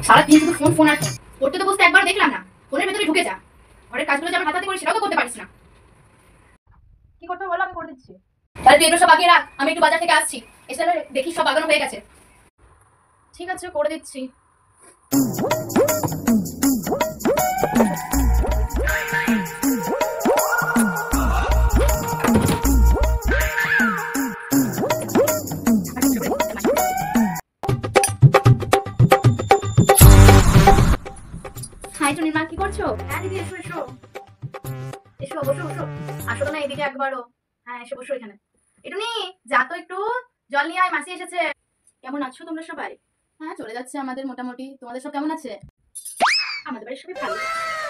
সারাদিন শুধু phone phone আর phone. পড়তে তো বসতে একবার দেখলাম না, ফোনের ভেতরে ঢুকে যা। ঘরের কাজগুলো যে আমার হাতে হাতে করি সেটাও তো করতে পারিস না। কি করতে বলো, আমি করে দিচ্ছি। তাহলে তুই এগুলো সব আগে রাখ, আমি একটু বাজার থেকে আসছি, এসে দেখি সব বাগানো হয়ে গেছে। ঠিক আছে, করে দিচ্ছি। হাই টুনির মা, কি করছো? হ্যাঁ দিদি, এসো এসো এসো, বসো বসো। আসো না এদিকে একবারও। হ্যাঁ এসে বসো এখানে। এটুনি, যা তো একটু জল নিয়ে আয়, মাসি এসেছে। কেমন আছো তোমরা সবাই? হ্যাঁ, চলে যাচ্ছে আমাদের মোটামুটি। তোমাদের সব কেমন আছে? আমাদের বাড়ির সবাই ভালো।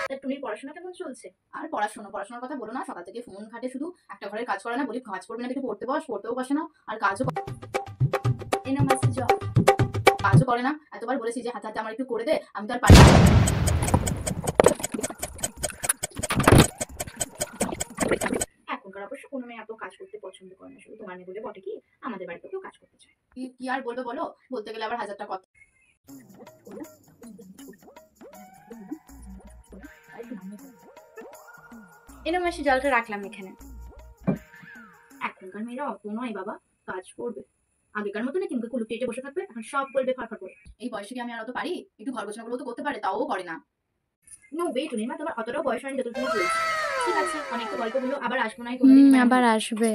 তা টুনির পড়াশোনা কেমন চলছে? আর পড়াশোনার কথা বলো না, সকাল থেকে ফোন ঘাটে, শুধু একটা ঘরের কাজ করে না, বলি কাজ করবে না, একটু পড়তে বস, পড়তেও বসে না, আর এই না মাসি জল। কাজও করে না। এতবার বলেছি যে হাতে হাতে আমার একটু করে দে, আমি তো আর পারি না। এখনকার অবশ্য কোনো মেয়ে এত কাজ করতে পছন্দ করে না, শুধু তোমার মেয়ে বলে বটে কি আমাদের বাড়িতে কেউ কাজ করতে চায়। কি আর বলবে বলো, বলতে গেলে আবার হাজারটা কথা। এনে মাসি জলটা রাখলাম এখানে। এখনকার মেয়েরা অত নয় বাবা, কাজ করবে। আগেকার মতো না কিন্তু কুলুপ টেটে বসে থাকবে, এখন সব বলবে ফারফার করে। এই বয়সে কি আমি আর অত পারি? একটু ঘর গোছানোগুলো তো করতে পারে, তাও করে না। নো ওয়ে টুনি মা, তোমার অতটাও বয়স হয়নি যতটুকু বলছি। ঠিক আছে, অনেক তো গল্প হলো, আবার আসবো না কোনোদিন। আবার আসবে।